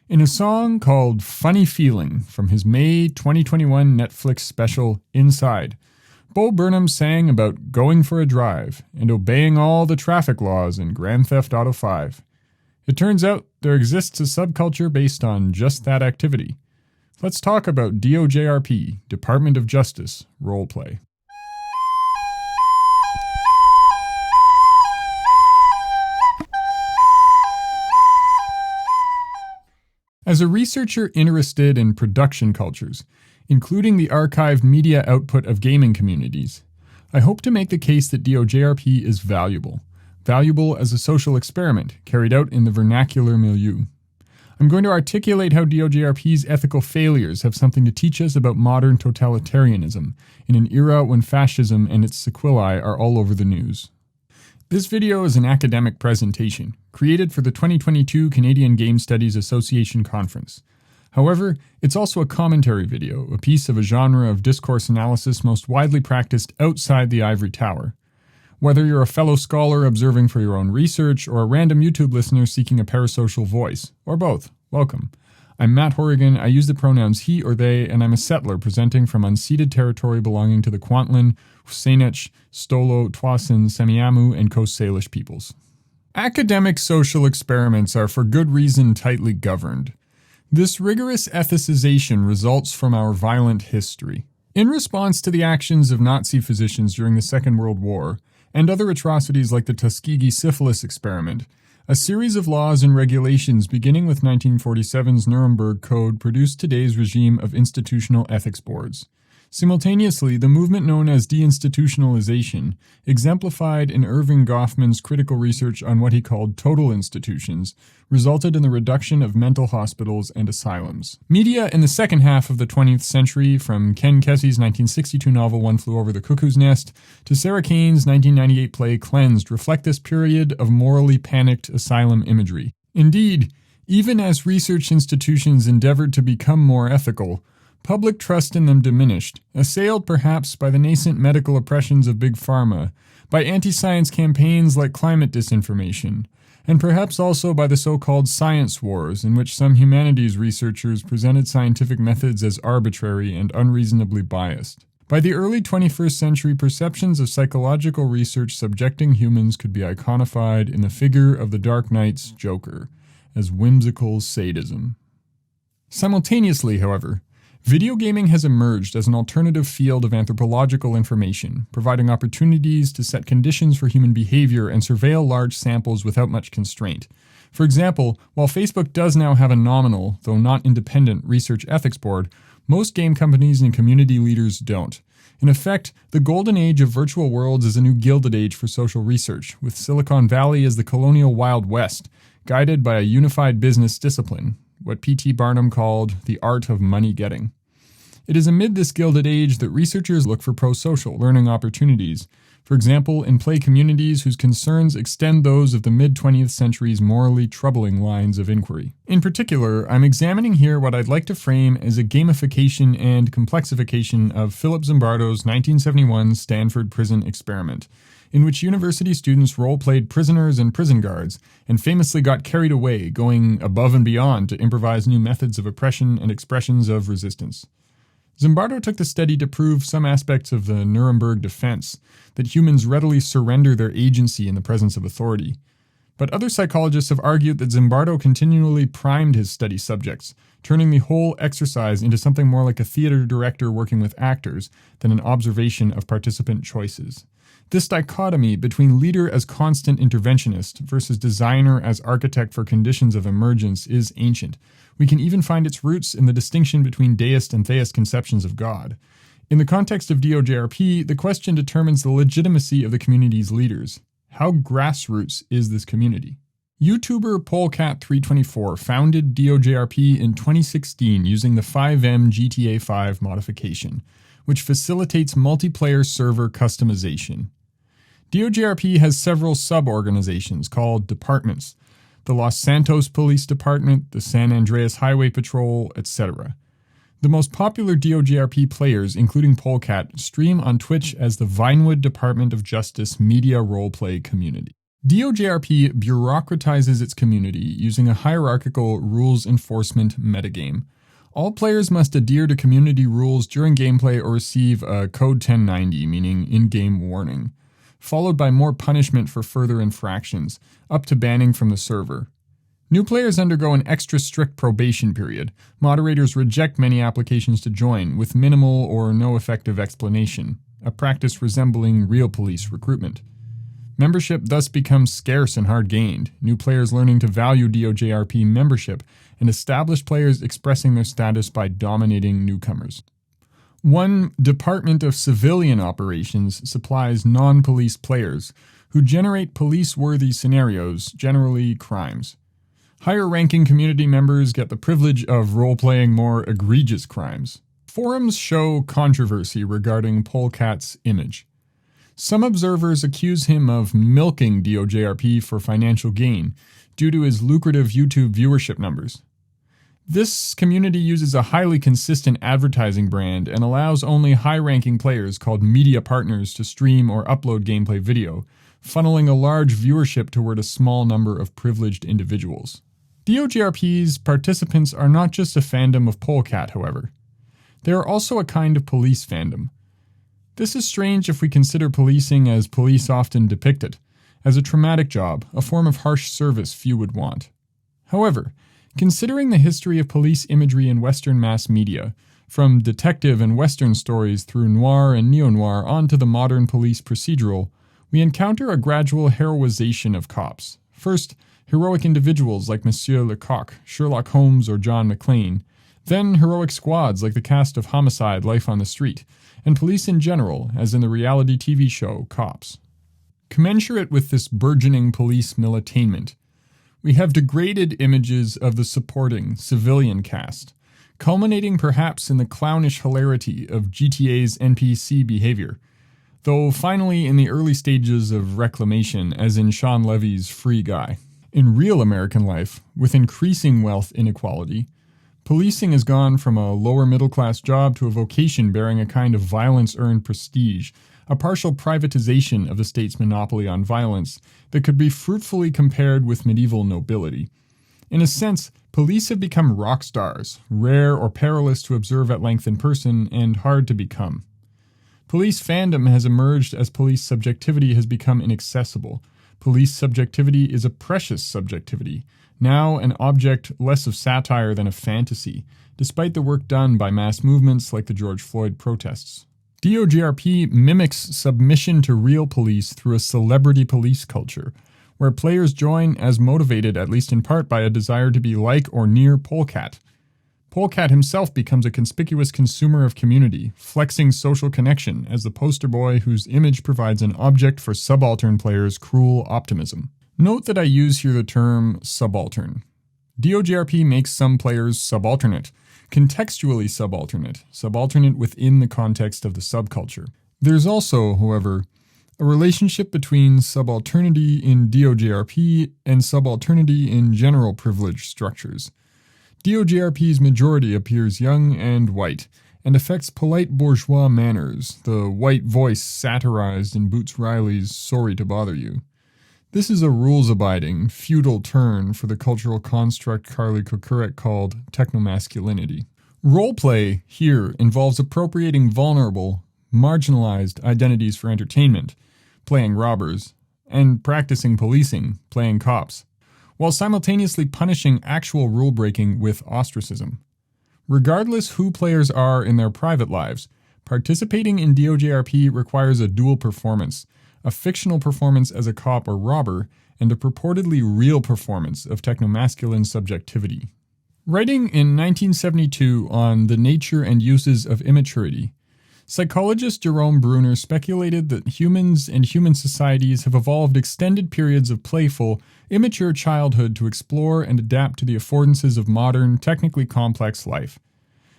In a song called Funny Feeling from his May 2021 Netflix special Inside, Bo Burnham sang about going for a drive and obeying all the traffic laws in Grand Theft Auto 5. It turns out there exists a subculture based on just that activity. Let's talk about DOJRP, Department of Justice, roleplay. As a researcher interested in production cultures, including the archived media output of gaming communities, I hope to make the case that DOJRP is valuable as a social experiment carried out in the vernacular milieu. I'm going to articulate how DOJRP's ethical failures have something to teach us about modern totalitarianism in an era when fascism and its sequelae are all over the news. This video is an academic presentation, created for the 2022 Canadian Game Studies Association Conference. However, it's also a commentary video, a piece of a genre of discourse analysis most widely practiced outside the ivory tower. Whether you're a fellow scholar observing for your own research or a random YouTube listener seeking a parasocial voice, or both, welcome. I'm Matt Horrigan, I use the pronouns he or they, and I'm a settler presenting from unceded territory belonging to the Kwantlen, Saanich, Stolo, Twasin, Semiahmoo, and Coast Salish peoples. Academic social experiments are for good reason tightly governed. This rigorous ethicization results from our violent history. In response to the actions of Nazi physicians during the Second World War, and other atrocities like the Tuskegee syphilis experiment, a series of laws and regulations beginning with 1947's Nuremberg Code produced today's regime of institutional ethics boards. Simultaneously, the movement known as deinstitutionalization, exemplified in Irving Goffman's critical research on what he called total institutions, resulted in the reduction of mental hospitals and asylums. Media in the second half of the 20th century, from Ken Kesey's 1962 novel One Flew Over the Cuckoo's Nest to Sarah Kane's 1998 play Cleansed, reflect this period of morally panicked asylum imagery. Indeed, even as research institutions endeavored to become more ethical, public trust in them diminished, assailed perhaps by the nascent medical oppressions of Big Pharma, by anti-science campaigns like climate disinformation, and perhaps also by the so-called science wars in which some humanities researchers presented scientific methods as arbitrary and unreasonably biased. By the early 21st century, perceptions of psychological research subjecting humans could be iconified in the figure of the Dark Knight's Joker, as whimsical sadism. Simultaneously, however, video gaming has emerged as an alternative field of anthropological information, providing opportunities to set conditions for human behavior and surveil large samples without much constraint. For example, while Facebook does now have a nominal, though not independent, research ethics board, most game companies and community leaders don't. In effect, the golden age of virtual worlds is a new gilded age for social research, with Silicon Valley as the colonial Wild West, guided by a unified business discipline, what P.T. Barnum called the art of money getting. It is amid this gilded age that researchers look for pro-social learning opportunities, for example, in play communities whose concerns extend those of the mid-20th century's morally troubling lines of inquiry. In particular, I'm examining here what I'd like to frame as a gamification and complexification of Philip Zimbardo's 1971 Stanford prison experiment, in which university students role-played prisoners and prison guards, and famously got carried away, going above and beyond to improvise new methods of oppression and expressions of resistance. Zimbardo took the study to prove some aspects of the Nuremberg defense, that humans readily surrender their agency in the presence of authority. But other psychologists have argued that Zimbardo continually primed his study subjects, turning the whole exercise into something more like a theater director working with actors than an observation of participant choices. This dichotomy between leader as constant interventionist versus designer as architect for conditions of emergence is ancient. We can even find its roots in the distinction between deist and theist conceptions of God. In the context of DOJRP, the question determines the legitimacy of the community's leaders. How grassroots is this community? YouTuber Polecat324 founded DOJRP in 2016 using the 5M GTA 5 modification, which facilitates multiplayer server customization. DOJRP has several sub-organizations called departments: the Los Santos Police Department, the San Andreas Highway Patrol, etc. The most popular DOJRP players, including Polecat, stream on Twitch as the Vinewood Department of Justice Media Roleplay Community. DOJRP bureaucratizes its community using a hierarchical rules enforcement metagame. All players must adhere to community rules during gameplay or receive a Code 1090, meaning in-game warning, followed by more punishment for further infractions, up to banning from the server. New players undergo an extra strict probation period. Moderators reject many applications to join, with minimal or no effective explanation, a practice resembling real police recruitment. Membership thus becomes scarce and hard gained, new players learning to value DOJRP membership, and established players expressing their status by dominating newcomers. One Department of Civilian Operations supplies non-police players who generate police-worthy scenarios, generally crimes. Higher-ranking community members get the privilege of role-playing more egregious crimes. Forums show controversy regarding Polecat's image. Some observers accuse him of milking DOJRP for financial gain due to his lucrative YouTube viewership numbers. This community uses a highly consistent advertising brand and allows only high-ranking players called media partners to stream or upload gameplay video, funneling a large viewership toward a small number of privileged individuals. DOJRP's participants are not just a fandom of Polecat, however. They are also a kind of police fandom. This is strange if we consider policing as police often depict it, as a traumatic job, a form of harsh service few would want. However, considering the history of police imagery in Western mass media, from detective and Western stories through noir and neo-noir onto the modern police procedural, we encounter a gradual heroization of cops. First, heroic individuals like Monsieur Lecoq, Sherlock Holmes, or John McClane, then heroic squads like the cast of Homicide: Life on the Street, and police in general, as in the reality TV show Cops. Commensurate with this burgeoning police militainment, we have degraded images of the supporting civilian cast, culminating perhaps in the clownish hilarity of GTA's NPC behavior, though finally in the early stages of reclamation, as in Sean Levy's Free Guy. In real American life, with increasing wealth inequality, policing has gone from a lower middle-class job to a vocation bearing a kind of violence-earned prestige, a partial privatization of the state's monopoly on violence that could be fruitfully compared with medieval nobility. In a sense, police have become rock stars, rare or perilous to observe at length in person and hard to become. Police fandom has emerged as police subjectivity has become inaccessible. Police subjectivity is a precious subjectivity, now an object less of satire than of fantasy, despite the work done by mass movements like the George Floyd protests. DOJRP mimics submission to real police through a celebrity police culture, where players join as motivated at least in part by a desire to be like or near Polecat. Polecat himself becomes a conspicuous consumer of community, flexing social connection as the poster boy whose image provides an object for subaltern players' cruel optimism. Note that I use here the term subaltern. DOJRP makes some players subalternate, contextually subalternate within the context of the subculture. There's also, however, a relationship between subalternity in DOJRP and subalternity in general privilege structures. DOJRP's majority appears young and white, and affects polite bourgeois manners, the white voice satirized in Boots Riley's Sorry to Bother You. This is a rules-abiding, feudal turn for the cultural construct Carly Kokurek called technomasculinity. Roleplay here involves appropriating vulnerable, marginalized identities for entertainment, playing robbers, and practicing policing, playing cops, while simultaneously punishing actual rule-breaking with ostracism. Regardless who players are in their private lives, participating in DOJRP requires a dual performance, a fictional performance as a cop or robber, and a purportedly real performance of technomasculine subjectivity. Writing in 1972 on the nature and uses of immaturity, psychologist Jerome Bruner speculated that humans and human societies have evolved extended periods of playful, immature childhood to explore and adapt to the affordances of modern, technically complex life.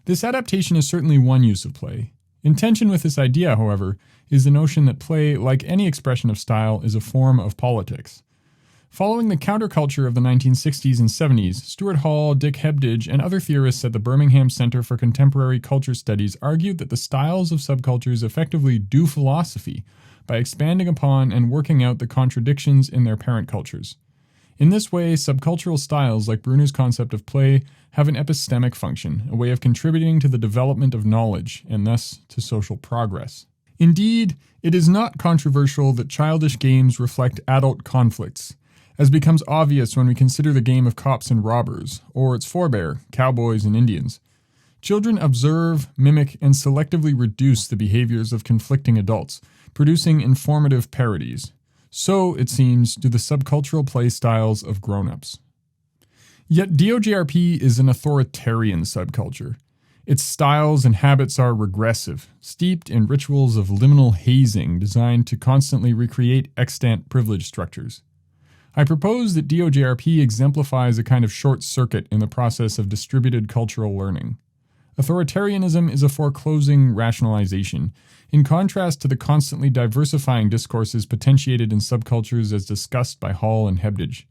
This adaptation is certainly one use of play. In tension with this idea, however, is the notion that play, like any expression of style, is a form of politics. Following the counterculture of the 1960s and 70s, Stuart Hall, Dick Hebdige, and other theorists at the Birmingham Center for Contemporary Culture Studies argued that the styles of subcultures effectively do philosophy by expanding upon and working out the contradictions in their parent cultures. In this way, subcultural styles like Bruner's concept of play have an epistemic function, a way of contributing to the development of knowledge, and thus to social progress. Indeed, it is not controversial that childish games reflect adult conflicts, as becomes obvious when we consider the game of cops and robbers, or its forebear, cowboys and Indians. Children observe, mimic, and selectively reduce the behaviors of conflicting adults, producing informative parodies. So, it seems, do the subcultural play styles of grown-ups. Yet DOJRP is an authoritarian subculture. Its styles and habits are regressive, steeped in rituals of liminal hazing designed to constantly recreate extant privilege structures. I propose that DOJRP exemplifies a kind of short circuit in the process of distributed cultural learning. Authoritarianism is a foreclosing rationalization, in contrast to the constantly diversifying discourses potentiated in subcultures as discussed by Hall and Hebdige.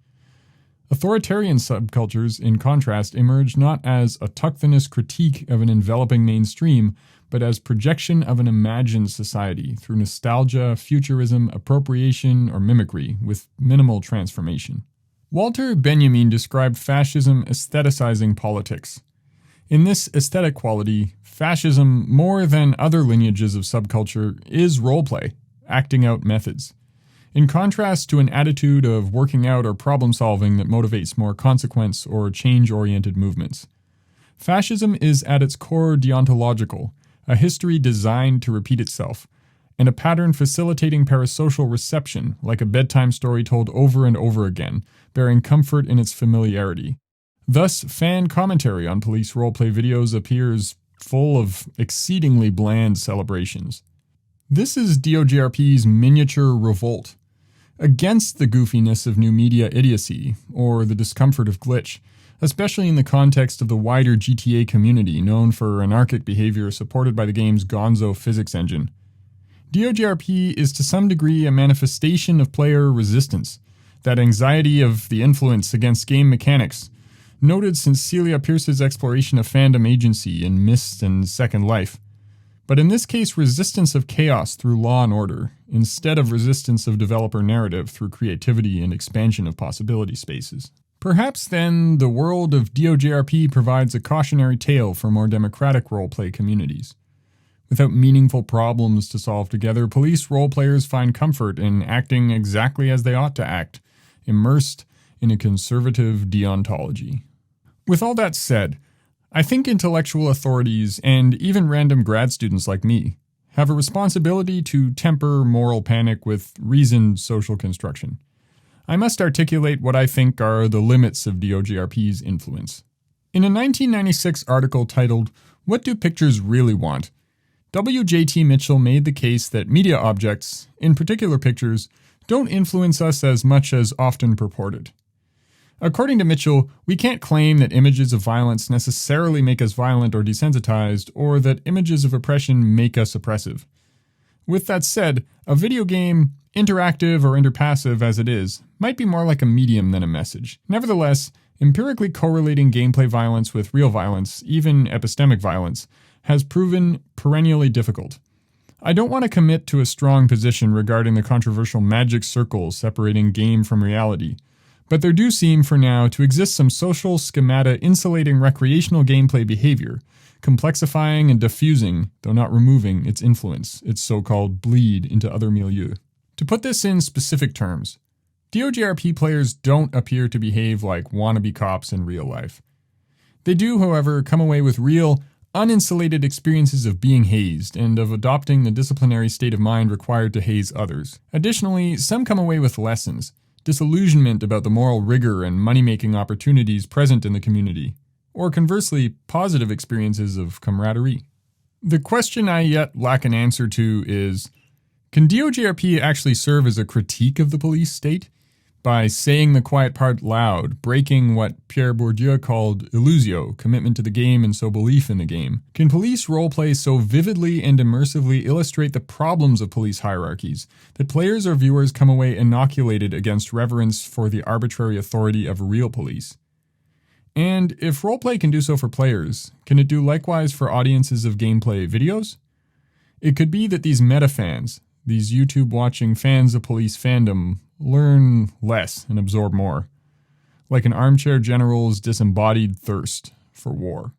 Authoritarian subcultures, in contrast, emerge not as a autochthonous critique of an enveloping mainstream, but as projection of an imagined society through nostalgia, futurism, appropriation, or mimicry, with minimal transformation. Walter Benjamin described fascism aestheticizing politics. In this aesthetic quality, fascism, more than other lineages of subculture, is roleplay, acting out methods. In contrast to an attitude of working out or problem-solving that motivates more consequence or change-oriented movements. Fascism is at its core deontological, a history designed to repeat itself, and a pattern facilitating parasocial reception, like a bedtime story told over and over again, bearing comfort in its familiarity. Thus, fan commentary on police roleplay videos appears full of exceedingly bland celebrations. This is DOJRP's miniature revolt against the goofiness of new media idiocy, or the discomfort of glitch, especially in the context of the wider GTA community known for anarchic behavior supported by the game's gonzo physics engine. DOJRP is to some degree a manifestation of player resistance, that anxiety of the influence against game mechanics, noted since Celia Pierce's exploration of fandom agency in Myst and Second Life. But in this case, resistance of chaos through law and order, instead of resistance of developer narrative through creativity and expansion of possibility spaces. Perhaps then, the world of DOJRP provides a cautionary tale for more democratic roleplay communities. Without meaningful problems to solve together, police roleplayers find comfort in acting exactly as they ought to act, immersed in a conservative deontology. With all that said, I think intellectual authorities, and even random grad students like me, have a responsibility to temper moral panic with reasoned social construction. I must articulate what I think are the limits of DOJRP's influence. In a 1996 article titled, "What Do Pictures Really Want?", W.J.T. Mitchell made the case that media objects, in particular pictures, don't influence us as much as often purported. According to Mitchell, we can't claim that images of violence necessarily make us violent or desensitized, or that images of oppression make us oppressive. With that said, a video game, interactive or interpassive as it is, might be more like a medium than a message. Nevertheless, empirically correlating gameplay violence with real violence, even epistemic violence, has proven perennially difficult. I don't want to commit to a strong position regarding the controversial magic circle separating game from reality, but there do seem for now to exist some social schemata insulating recreational gameplay behavior, complexifying and diffusing, though not removing, its influence, its so-called bleed into other milieux. To put this in specific terms, DOJRP players don't appear to behave like wannabe cops in real life. They do, however, come away with real, uninsulated experiences of being hazed and of adopting the disciplinary state of mind required to haze others. Additionally, some come away with lessons, disillusionment about the moral rigor and money-making opportunities present in the community, or conversely, positive experiences of camaraderie. The question I yet lack an answer to is, can DOJRP actually serve as a critique of the police state? By saying the quiet part loud, breaking what Pierre Bourdieu called illusio, commitment to the game and so belief in the game. Can police roleplay so vividly and immersively illustrate the problems of police hierarchies that players or viewers come away inoculated against reverence for the arbitrary authority of real police? And if roleplay can do so for players, can it do likewise for audiences of gameplay videos? It could be that these meta-fans, these YouTube-watching fans of police fandom learn less and absorb more, like an armchair general's disembodied thirst for war.